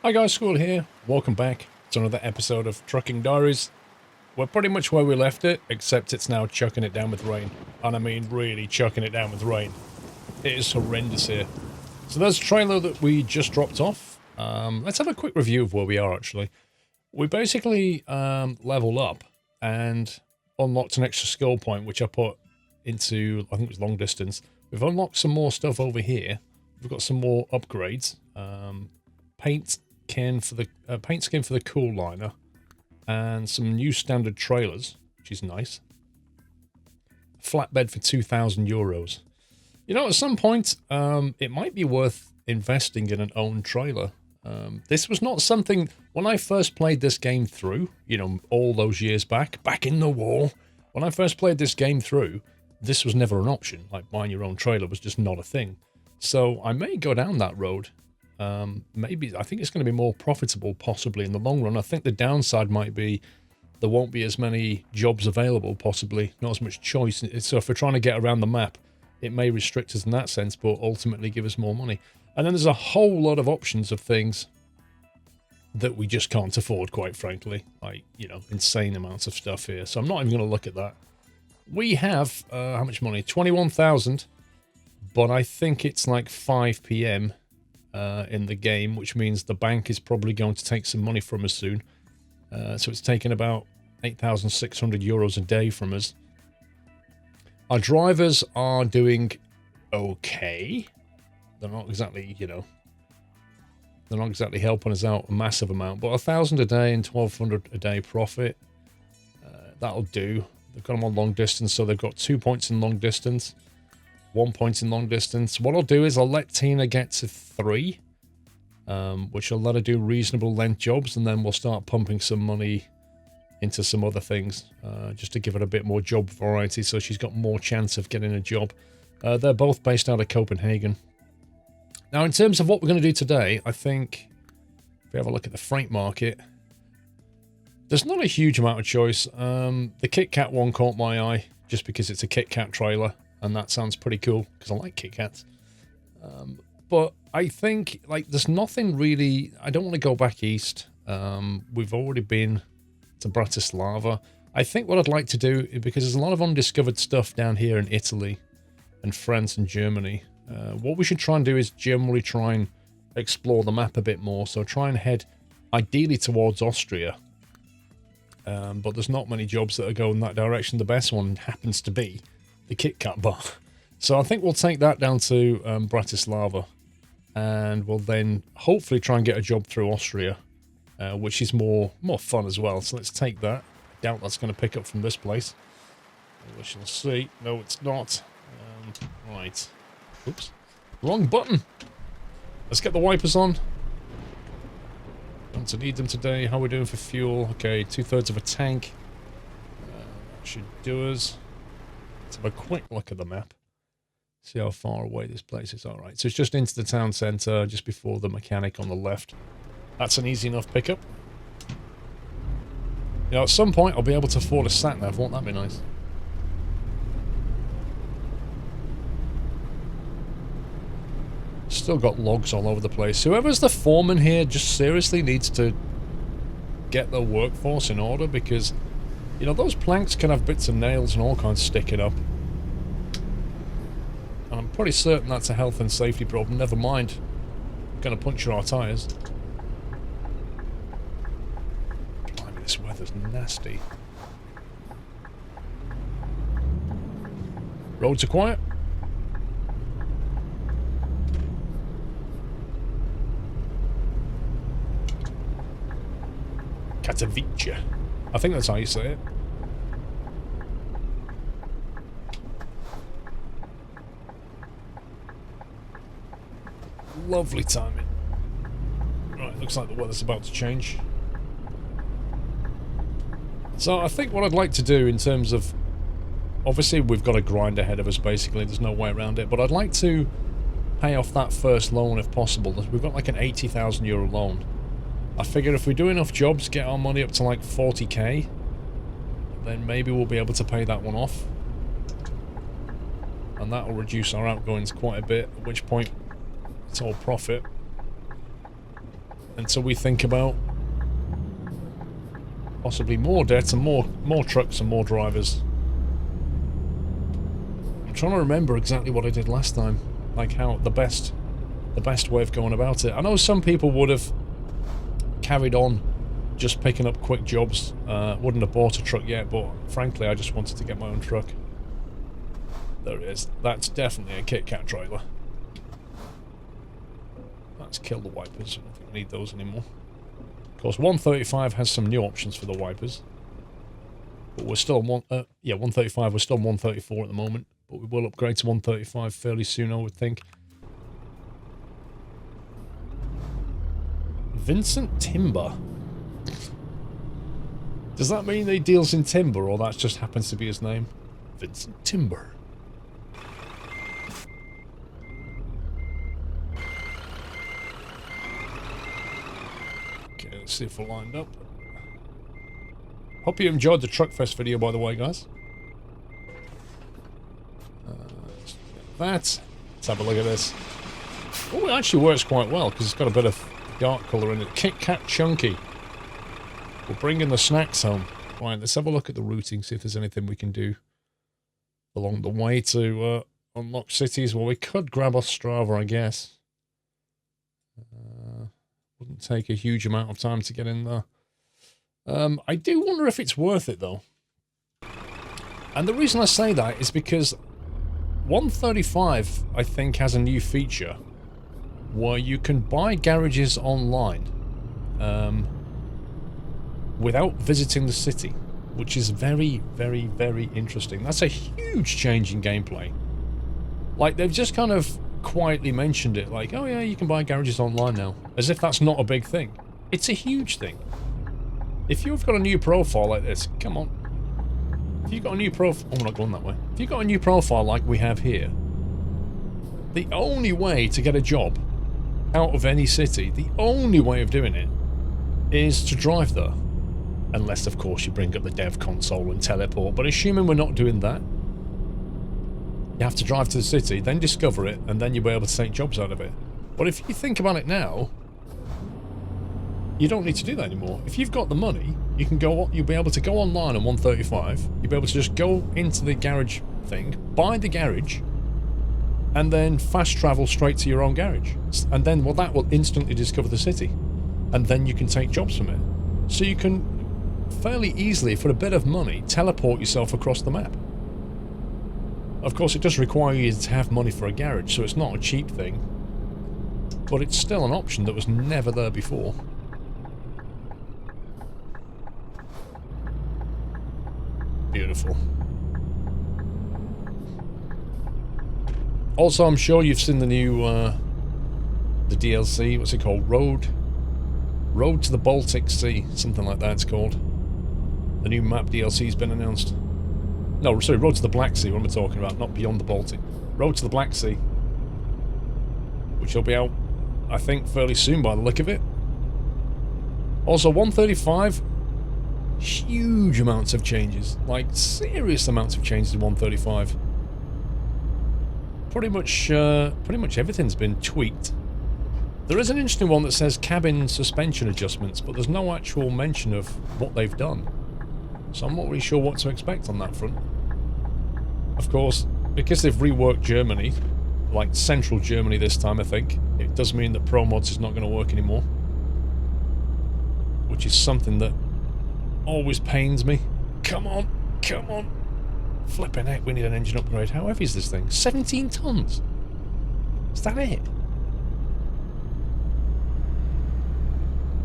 Hi guys, Squirrel here. Welcome back to another episode of Trucking Diaries. We're pretty much where we left it, except it's now chucking it down with rain. And I mean really chucking it down with rain. It is horrendous here. So there's a trailer that we just dropped off. Let's have a quick review of where we are actually. We basically leveled up and unlocked an extra skill point, which I put into, I think it was long distance. We've unlocked some more stuff over here. We've got some more upgrades. Paint skin for the cool liner, and some new standard trailers, which is nice. Flatbed for €2,000. You know, at some point, it might be worth investing in an own trailer. This was not something, when I first played this game through, you know, all those years back in the wall, when I first played this game through, this was never an option. Like, buying your own trailer was just not a thing. So I may go down that road. Maybe, I think it's going to be more profitable possibly in the long run. I think the downside might be there won't be as many jobs available, possibly, not as much choice. So if we're trying to get around the map, it may restrict us in that sense, but ultimately give us more money. And then there's a whole lot of options of things that we just can't afford, quite frankly. Like, you know, insane amounts of stuff here. So I'm not even going to look at that. We have, how much money? 21,000, but I think it's like 5 PM in the game, which means the bank is probably going to take some money from us soon. So it's taken about €8,600 a day from us. Our drivers are doing okay. They're not exactly, you know, they're not exactly helping us out a massive amount, but 1,000 a day and 1,200 a day profit, that'll do. They've got them on long distance, so they've got 2 points in long distance, 1 point in long distance. What I'll do is I'll let Tina get to 3, which will let her do reasonable length jobs, and then we'll start pumping some money into some other things, just to give her a bit more job variety, so she's got more chance of getting a job. They're both based out of Copenhagen. Now, in terms of what we're going to do today, I think if we have a look at the freight market, there's not a huge amount of choice. The KitKat one caught my eye just because it's a KitKat trailer, and that sounds pretty cool because I like KitKats. But I think, like, there's nothing really. I don't want to go back east. We've already been to Bratislava. I think what I'd like to do, because there's a lot of undiscovered stuff down here in Italy and France and Germany. What we should try and do is generally try and explore the map a bit more. So try and head ideally towards Austria. But there's not many jobs that are going that direction. The best one happens to be the KitKat bar. So I think we'll take that down to Bratislava. And we'll then hopefully try and get a job through Austria, which is more fun as well. So let's take that. I doubt that's going to pick up from this place. We shall see. No, it's not. Right. Oops. Wrong button. Let's get the wipers on. Going to need them today. How are we doing for fuel? Okay, 2/3 of a tank. That should do us. Let's have a quick look at the map. See how far away this place is. Alright, so it's just into the town centre, just before the mechanic on the left. That's an easy enough pickup. You know, at some point I'll be able to afford a sat-nav. Won't that be nice? Still got logs all over the place. Whoever's the foreman here just seriously needs to get their workforce in order, because, you know, those planks can have bits of nails and all kinds sticking up. And I'm pretty certain that's a health and safety problem. Never mind. I'm going to puncture our tyres. Blimey, this weather's nasty. Roads are quiet. Katowice. I think that's how you say it. Lovely timing. Right, looks like the weather's about to change. So I think what I'd like to do in terms of... Obviously, we've got a grind ahead of us, basically. There's no way around it. But I'd like to pay off that first loan if possible. We've got like an €80,000 loan. I figure if we do enough jobs, get our money up to like 40k, then maybe we'll be able to pay that one off. And that will reduce our outgoings quite a bit, at which point it's all profit. until we think about possibly more debt and more trucks and more drivers. I'm trying to remember exactly what I did last time, like how the best way of going about it. I know some people would have carried on just picking up quick jobs, wouldn't have bought a truck yet, but frankly I just wanted to get my own truck. There it is. That's definitely a KitKat trailer. Let's kill the wipers. I don't think we need those anymore. Of course, 135 has some new options for the wipers. But we're still on 135, we're still on 134 at the moment. But we will upgrade to 135 fairly soon, I would think. Vincent Timber. Does that mean he deals in timber, or that just happens to be his name? Vincent Timber. Okay, let's see if we're lined up. Hope you enjoyed the Truckfest video, by the way, guys. Let's have a look at this. Oh, it actually works quite well, because it's got a bit of dark colour in it. KitKat Chunky. We're bringing the snacks home. Right, let's have a look at the routing, see if there's anything we can do along the way to unlock cities. Well, we could grab Ostrava, I guess. Wouldn't take a huge amount of time to get in there. I do wonder if it's worth it, though. And the reason I say that is because 135, I think, has a new feature where you can buy garages online without visiting the city, which is very, very, very interesting. That's a huge change in gameplay. Like, they've just kind of quietly mentioned it, like, oh yeah, you can buy garages online now, as if that's not a big thing. It's a huge thing. If you've got a new profile like this, come on. If you've got a new profile... Oh, we're not going that way. If you've got a new profile like we have here, the only way to get a job out of any city, the only way of doing it is to drive there. Unless, of course, you bring up the dev console and teleport. But assuming we're not doing that, you have to drive to the city, then discover it, and then you'll be able to take jobs out of it. But if you think about it now, you don't need to do that anymore. If you've got the money, you can go. You'll be able to go online on 135. You'll be able to just go into the garage thing, buy the garage, and then fast travel straight to your own garage. And then, well, that will instantly discover the city. And then you can take jobs from it. So you can fairly easily, for a bit of money, teleport yourself across the map. Of course, it does require you to have money for a garage, so it's not a cheap thing. But it's still an option that was never there before. Beautiful. Also, I'm sure you've seen the new, the DLC, what's it called? Road to the Baltic Sea, something like that it's called. The new map DLC's been announced. No, sorry, Road to the Black Sea, what am I talking about? Not Beyond the Baltic. Road to the Black Sea. Which will be out, I think, fairly soon by the look of it. Also, 135, huge amounts of changes. Like, serious amounts of changes in 135. Pretty much everything's been tweaked. There is an interesting one that says cabin suspension adjustments, but there's no actual mention of what they've done. So I'm not really sure what to expect on that front. Of course, because they've reworked Germany, like central Germany this time, I think, it does mean that Pro Mods is not going to work anymore. Which is something that always pains me. Come on, come on. Flipping heck, we need an engine upgrade. How heavy is this thing? 17 tons? Is that it?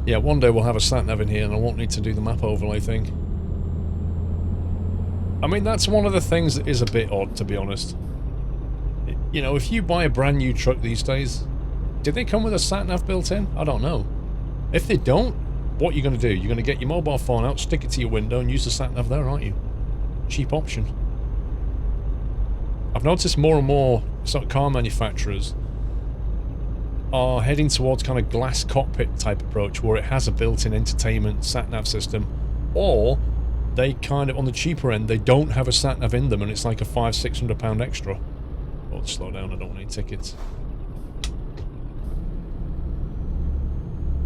Yeah, one day we'll have a sat-nav in here and I won't need to do the map overlay thing. I mean, that's one of the things that is a bit odd, to be honest. You know, if you buy a brand new truck these days, did they come with a sat-nav built in? I don't know. If they don't, what are you going to do? You're going to get your mobile phone out, stick it to your window and use the sat-nav there, aren't you? Cheap option. I've noticed more and more sort of car manufacturers are heading towards kind of glass cockpit type approach where it has a built-in entertainment sat-nav system, or they kind of, on the cheaper end, they don't have a sat-nav in them and it's like a £500–600 extra. Oh, slow down, I don't want any tickets.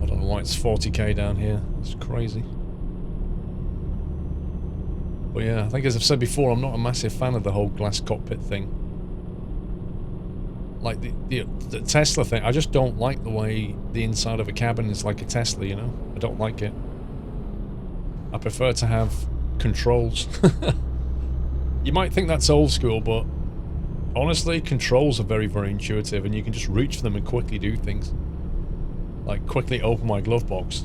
I I don't know why it's 40k down here. It's crazy. But yeah, I think as I've said before, I'm not a massive fan of the whole glass cockpit thing. Like the Tesla thing, I just don't like the way the inside of a cabin is like a Tesla, you know? I don't like it. I prefer to have controls. You might think that's old school, but honestly, controls are very, very intuitive, and you can just reach for them and quickly do things. Like quickly open my glove box.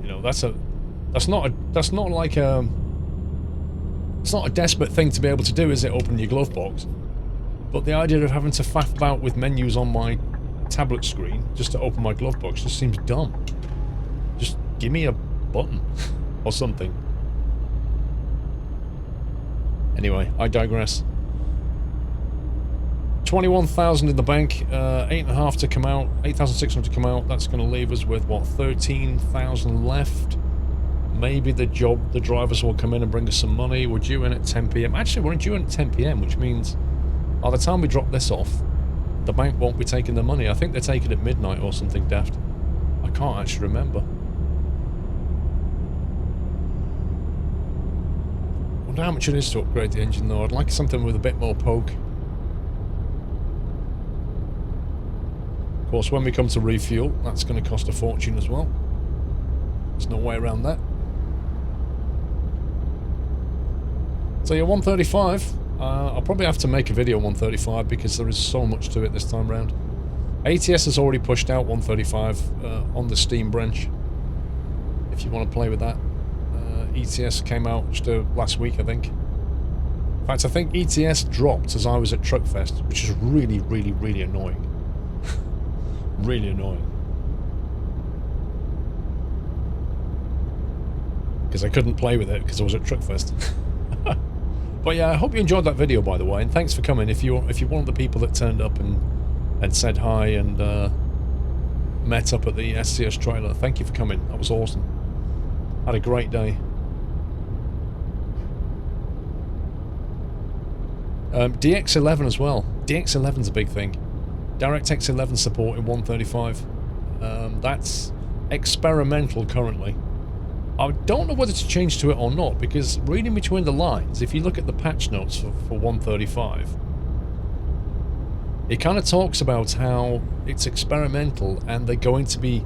You know, that's not like a, it's not a desperate thing to be able to do, is it? Open your glove box. But the idea of having to faff about with menus on my tablet screen just to open my glove box just seems dumb. Just give me a button or something. Anyway, I digress. 21,000 in the bank, 8.5 to come out, 8,600 to come out. That's going to leave us with, what, 13,000 left? Maybe the drivers will come in and bring us some money. We're due in at 10 PM. Actually, we're due in at 10 PM, which means by the time we drop this off, the bank won't be taking the money. I think they're taking it at midnight or something daft. I can't actually remember. I wonder how much it is to upgrade the engine though. I'd like something with a bit more poke. Of course, when we come to refuel, that's going to cost a fortune as well. There's no way around that. So yeah, 135. I'll probably have to make a video on 135 because there is so much to it this time round. ATS has already pushed out 135 on the Steam branch, if you want to play with that. ETS came out just last week, I think. In fact, I think ETS dropped as I was at Truckfest, which is really, really, really annoying. Really annoying. Because I couldn't play with it because I was at Truckfest. But yeah, I hope you enjoyed that video, by the way, and thanks for coming. If you're one of the people that turned up and said hi and met up at the SCS trailer, thank you for coming. That was awesome. Had a great day. DX11 as well. DX11's a big thing. DirectX 11 support in 135. That's experimental currently. I don't know whether to change to it or not, because reading between the lines, if you look at the patch notes for 135, it kind of talks about how it's experimental and they're going to be,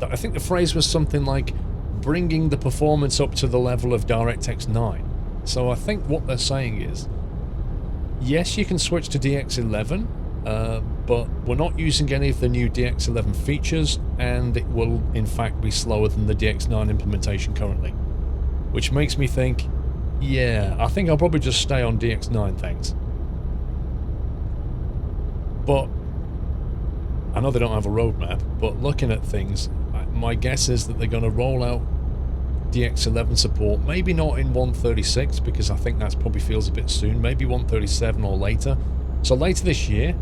I think the phrase was something like bringing the performance up to the level of DirectX 9. So I think what they're saying is, yes, you can switch to DX11, but we're not using any of the new DX11 features, and it will in fact be slower than the DX9 implementation currently. Which makes me think, yeah, I think I'll probably just stay on DX9, thanks. But I know they don't have a roadmap, but looking at things, my guess is that they're going to roll out DX11 support, maybe not in 136, because I think that probably feels a bit soon, maybe 137 or later. So later this year,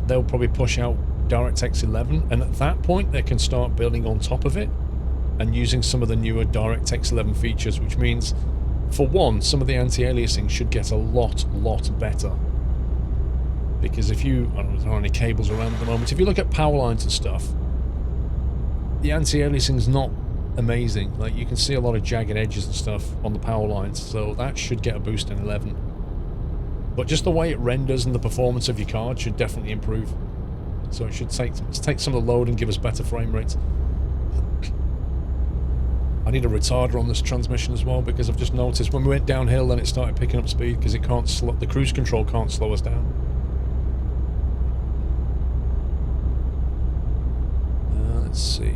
they'll probably push out DirectX 11, and at that point they can start building on top of it and using some of the newer DirectX 11 features, which means, for one, some of the anti-aliasing should get a lot better. Because if you, I don't know if there are any cables around at the moment, if you look at power lines and stuff, the anti-aliasing is not amazing. Like, you can see a lot of jagged edges and stuff on the power lines, so that should get a boost in 11. But just the way it renders and the performance of your card should definitely improve. So it should take some of the load and give us better frame rates. I need a retarder on this transmission as well, because I've just noticed when we went downhill then it started picking up speed because it can't the cruise control can't slow us down. Let's see.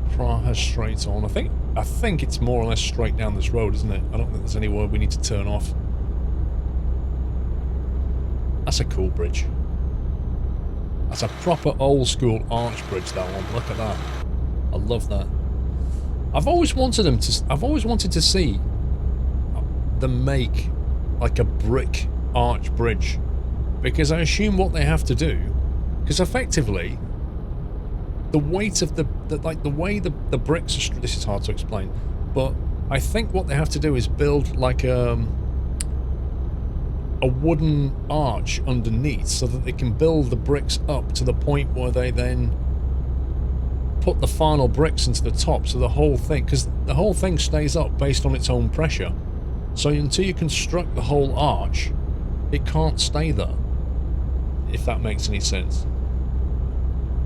Praha straight on. I think it's more or less straight down this road, isn't it? I don't think there's anywhere we need to turn off. That's a cool bridge. That's a proper old school arch bridge, that one. Look at that. I love that. I've always wanted to see them make like a brick arch bridge, because I assume what they have to do, because effectively the weight of the way the bricks are, this is hard to explain, but I think what they have to do is build like a wooden arch underneath so that they can build the bricks up to the point where they then put the final bricks into the top, so the whole thing, because the whole thing stays up based on its own pressure. So until you construct the whole arch, it can't stay there, if that makes any sense.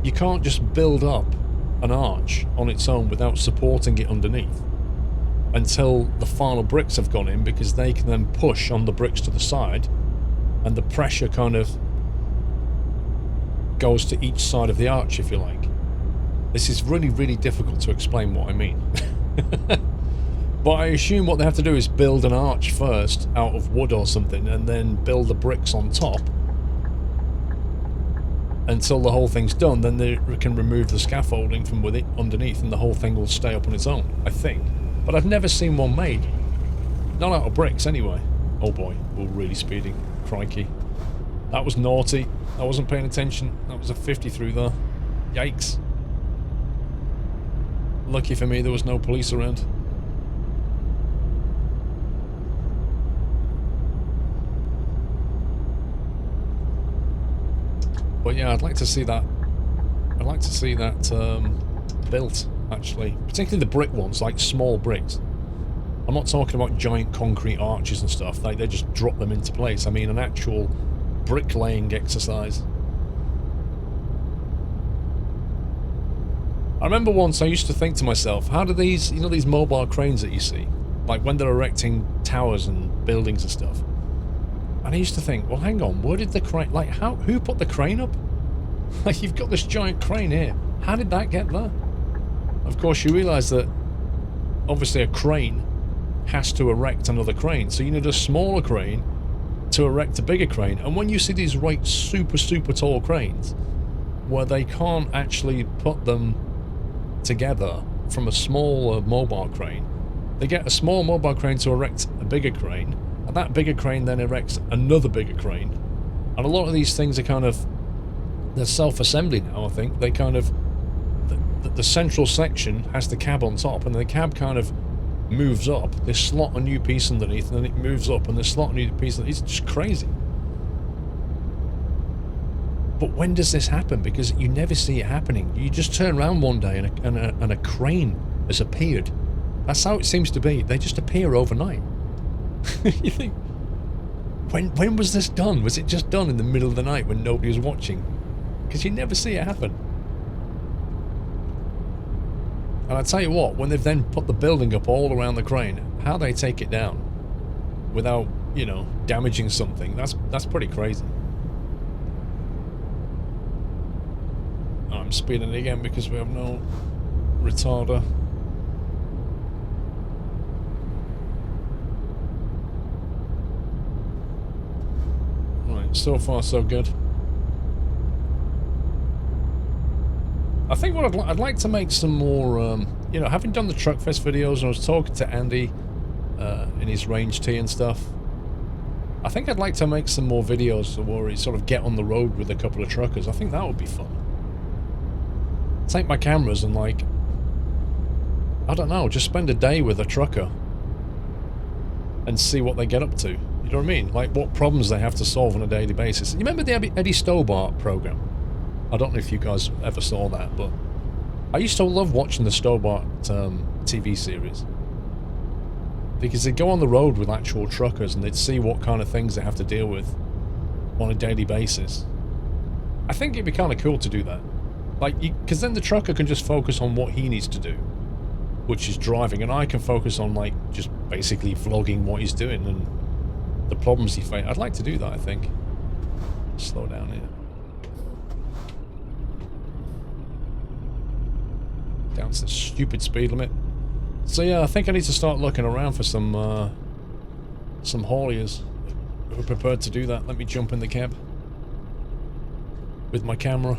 You can't just build up an arch on its own without supporting it underneath until the final bricks have gone in, because they can then push on the bricks to the side and the pressure kind of goes to each side of the arch, if you like. This is really, really difficult to explain what I mean. But I assume what they have to do is build an arch first out of wood or something, and then build the bricks on top until the whole thing's done. Then they can remove the scaffolding from with it underneath, and the whole thing will stay up on its own, I think. But I've never seen one made. Not out of bricks, anyway. Oh boy, we're really speeding. Crikey. That was naughty. I wasn't paying attention. That was a 50 through there. Yikes. Lucky for me, there was no police around. But yeah, I'd like to see that. I'd like to see that built, actually. Particularly the brick ones, like small bricks. I'm not talking about giant concrete arches and stuff. Like, they just drop them into place. I mean an actual bricklaying exercise. I remember once I used to think to myself, how do these, you know, these mobile cranes that you see, like when they're erecting towers and buildings and stuff, and I used to think, well, hang on, where did the crane, like, who put the crane up? Like, you've got this giant crane here. How did that get there? Of course, you realise that obviously a crane has to erect another crane, so you need a smaller crane to erect a bigger crane. And when you see these super tall cranes where they can't actually put them together from a small mobile crane, they get a small mobile crane to erect a bigger crane, and that bigger crane then erects another bigger crane. And a lot of these things are kind of, they're self-assembly now, I think. They kind of, the central section has the cab on top, and the cab kind of moves up. They slot a new piece underneath, and then it moves up, and they slot a new piece underneath. It's just crazy. But when does this happen? Because you never see it happening. You just turn around one day and a crane has appeared. That's how it seems to be. They just appear overnight. You think, when was this done? Was it just done in the middle of the night when nobody was watching? Because you never see it happen. And I tell you what, when they've then put the building up all around the crane, how they take it down without, you know, damaging something, that's pretty crazy. I'm speeding again because we have no retarder. Right, so far so good. I think what I'd like to make some more, you know, having done the Truckfest videos, and I was talking to Andy in his Range T and stuff, I think I'd like to make some more videos where we sort of get on the road with a couple of truckers. I think that would be fun. Take my cameras and, like, I don't know, just spend a day with a trucker and see what they get up to. You know what I mean? Like, what problems they have to solve on a daily basis. You remember the Eddie Stobart program? I don't know if you guys ever saw that, but I used to love watching the Stobart TV series, because they'd go on the road with actual truckers and they'd see what kind of things they have to deal with on a daily basis. I think it'd be kind of cool to do that. Like, because then the trucker can just focus on what he needs to do, which is driving, and I can focus on, like, just basically vlogging what he's doing and the problems he faces. I'd like to do that, I think. Slow down here. Down to the stupid speed limit. So yeah, I think I need to start looking around for some hauliers who are prepared to do that. Let me jump in the cab with my camera.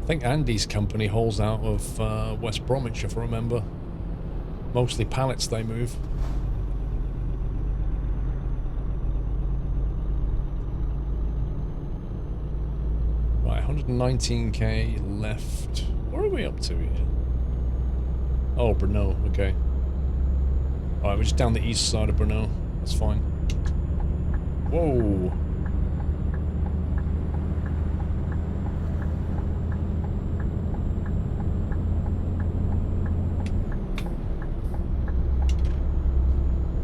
I think Andy's company hauls out of West Bromwich, if I remember. Mostly pallets they move. Right, 119k left. Where are we up to here? Oh, Brno, okay. Alright, we're just down the east side of Brno. That's fine. Whoa.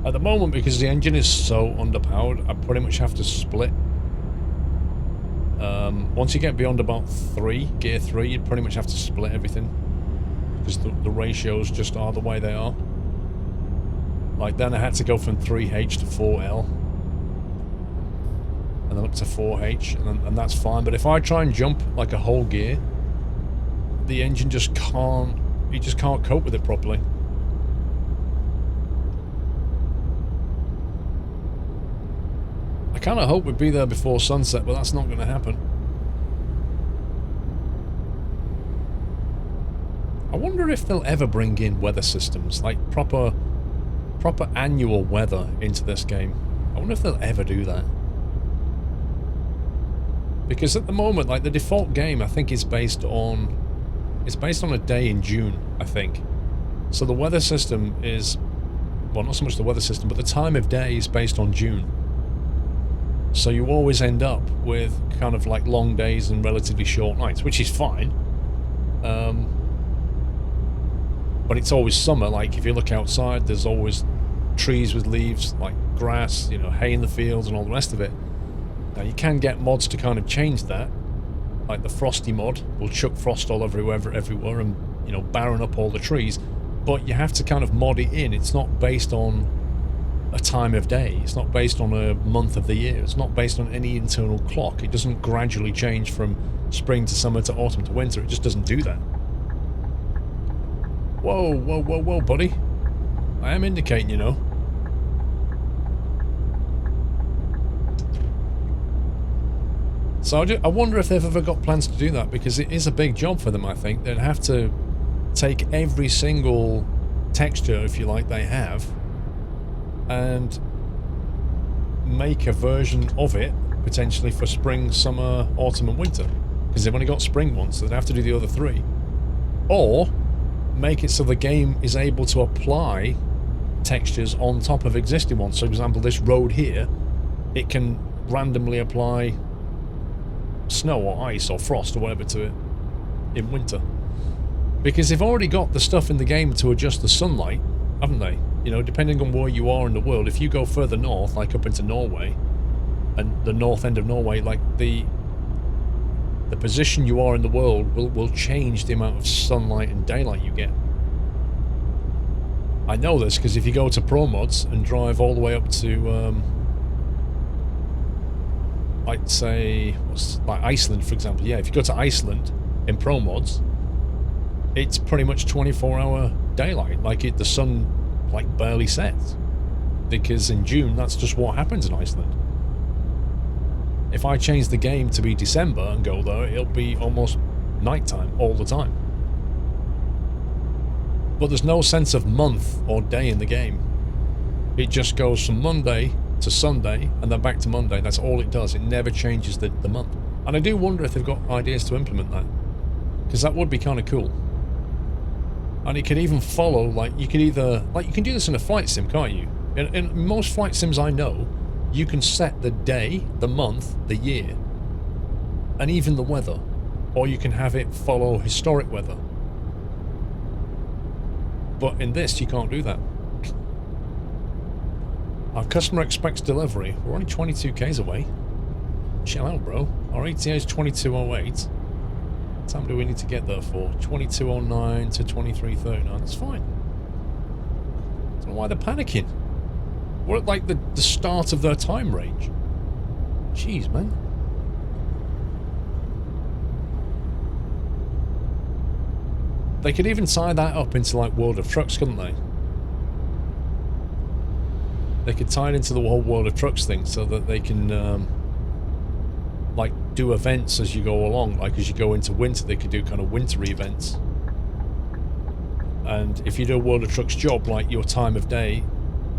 At the moment, because the engine is so underpowered, I pretty much have to split. Once you get beyond about gear 3, you pretty much have to split everything. Because the ratios just are the way they are. Like, then I had to go from 3H to 4L. And then up to 4H, and that's fine. But if I try and jump, like, a whole gear, the engine just can't... You just can't cope with it properly. I kind of hope we'd be there before sunset, but that's not going to happen. I wonder if they'll ever bring in weather systems, like proper annual weather into this game. I wonder if they'll ever do that. Because at the moment, like, the default game, I think, is based on... It's based on a day in June, I think. So the weather system is... Well, not so much the weather system, but the time of day is based on June. So you always end up with kind of like long days and relatively short nights, which is fine. But it's always summer. Like, if you look outside, there's always trees with leaves, like grass, you know, hay in the fields and all the rest of it. Now, you can get mods to kind of change that. Like the Frosty mod will chuck frost all everywhere and, you know, barren up all the trees. But you have to kind of mod it in. It's not based on a time of day. It's not based on a month of the year. It's not based on any internal clock. It doesn't gradually change from spring to summer to autumn to winter. It just doesn't do that. Whoa, whoa, whoa, whoa, buddy. I am indicating, you know. So I wonder if they've ever got plans to do that, because it is a big job for them, I think. They'd have to take every single texture, if you like, they have, and make a version of it, potentially, for spring, summer, autumn and winter. Because they've only got spring ones, so they'd have to do the other three. Or make it so the game is able to apply textures on top of existing ones. So, for example, this road here, it can randomly apply snow or ice or frost or whatever to it in winter. Because they've already got the stuff in the game to adjust the sunlight, haven't they? You know, depending on where you are in the world. If you go further north, like up into Norway, and the north end of Norway, like the position you are in the world will change the amount of sunlight and daylight you get. I know this because if you go to Pro Mods and drive all the way up to like, say, like Iceland, for example. Yeah, if you go to Iceland in Pro Mods, it's pretty much 24-hour daylight. Like, the sun, like, barely sets. Because in June, that's just what happens in Iceland. If I change the game to be December and go there, it'll be almost nighttime all the time. But there's no sense of month or day in the game. It just goes from Monday to Sunday, and then back to Monday. That's all it does. It never changes the month. And I do wonder if they've got ideas to implement that, because that would be kind of cool. And it could even follow, like, you could either, like, you can do this in a flight sim, can't you? In most flight sims I know, you can set the day, the month, the year, and even the weather. Or you can have it follow historic weather. But in this, you can't do that. Our customer expects delivery. We're only 22 k's away. Chill out, bro. Our ETA is 22:08. What time do we need to get there for? 22:09 to 23:39. That's fine. I don't know why they're panicking. We're at, like, the start of their time range. Jeez, man. They could even tie that up into, like, World of Trucks, couldn't they? They could tie it into the whole World of Trucks thing so that they can, like, do events as you go along. Like, as you go into winter, they could do kind of winter events. And if you do a World of Trucks job, like, your time of day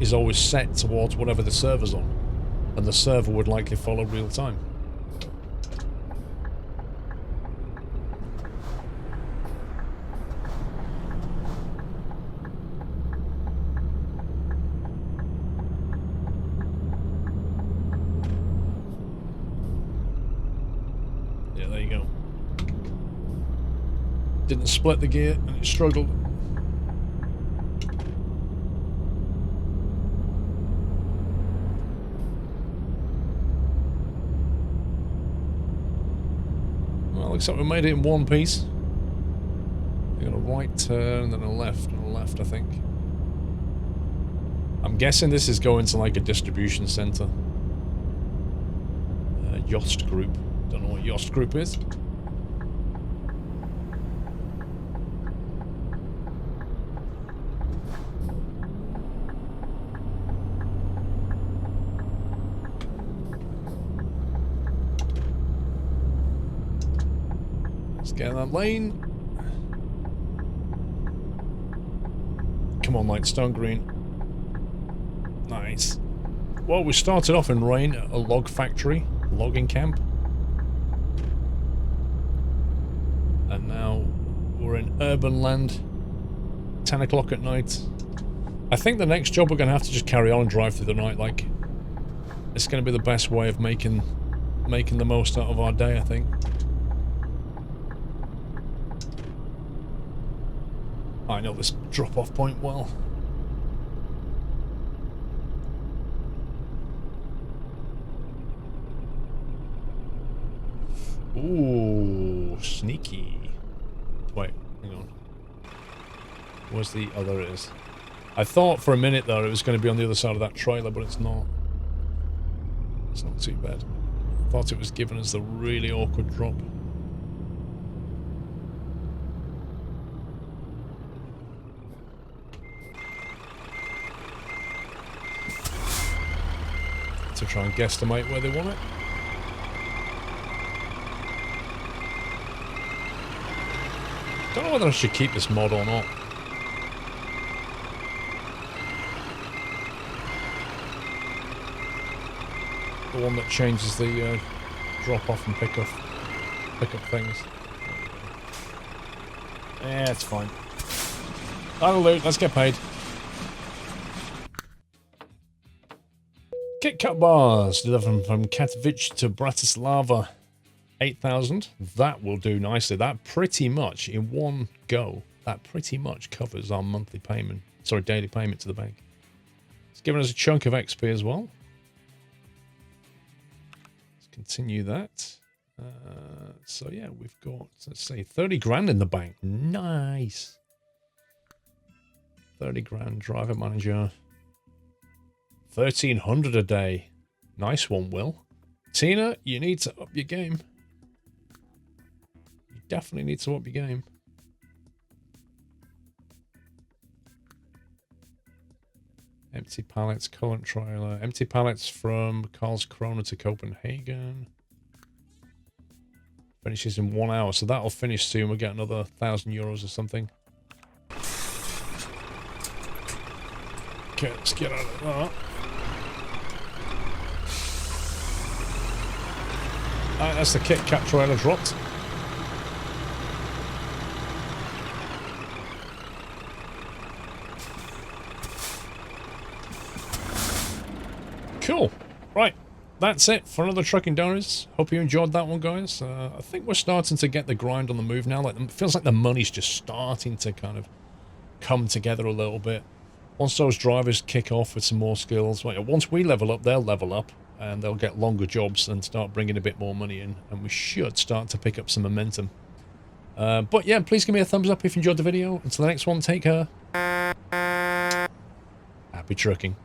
is always set towards whatever the server's on. And the server would likely follow real time. Didn't split the gear and it struggled. looks like we made it in one piece. We got a right turn, then a left, and a left, I think. I'm guessing this is going to like a distribution center. Yost Group. Don't know what Yost Group is. Let's get in that lane. Come on, Lightstone Green. Nice. Well, we started off in rain at a log factory, logging camp. And now we're in urban land, 10 o'clock at night. I think the next job we're going to have to just carry on and drive through the night. Like, it's going to be the best way of making the most out of our day, I think. I know this drop-off point well. Ooh, sneaky. Wait, hang on. Where's the... oh, there it is. I thought for a minute there it was going to be on the other side of that trailer, but it's not. It's not too bad. I thought it was giving us the really awkward drop. To try and guesstimate where they want it. Don't know whether I should keep this mod or not. The one that changes the drop off and pick up things. Yeah, it's fine. That'll do. Let's get paid. KitKat bars delivered from Katowice to Bratislava. 8,000. That will do nicely. That pretty much in one go. That pretty much covers our monthly payment. Sorry, daily payment to the bank. It's given us a chunk of XP as well. Let's continue that. So yeah, we've got, let's say, 30 grand in the bank. Nice. 30 grand driver manager. 1,300 a day. Nice one, Will. Tina, you need to up your game. You definitely need to up your game. Empty pallets, current trailer. Empty pallets from Karlskrona to Copenhagen. Finishes in 1 hour, so that'll finish soon. We'll get another 1,000 euros or something. Okay, let's get out of that. That's the KitKat trailer dropped. Cool. Right. That's it for another Trucking Diaries. Hope you enjoyed that one, guys. I think we're starting to get the grind on the move now. Like, it feels like the money's just starting to kind of come together a little bit. Once those drivers kick off with some more skills, once we level up, they'll level up. And they'll get longer jobs and start bringing a bit more money in. And we should start to pick up some momentum. But yeah, please give me a thumbs up if you enjoyed the video. Until the next one, take care. Happy trucking.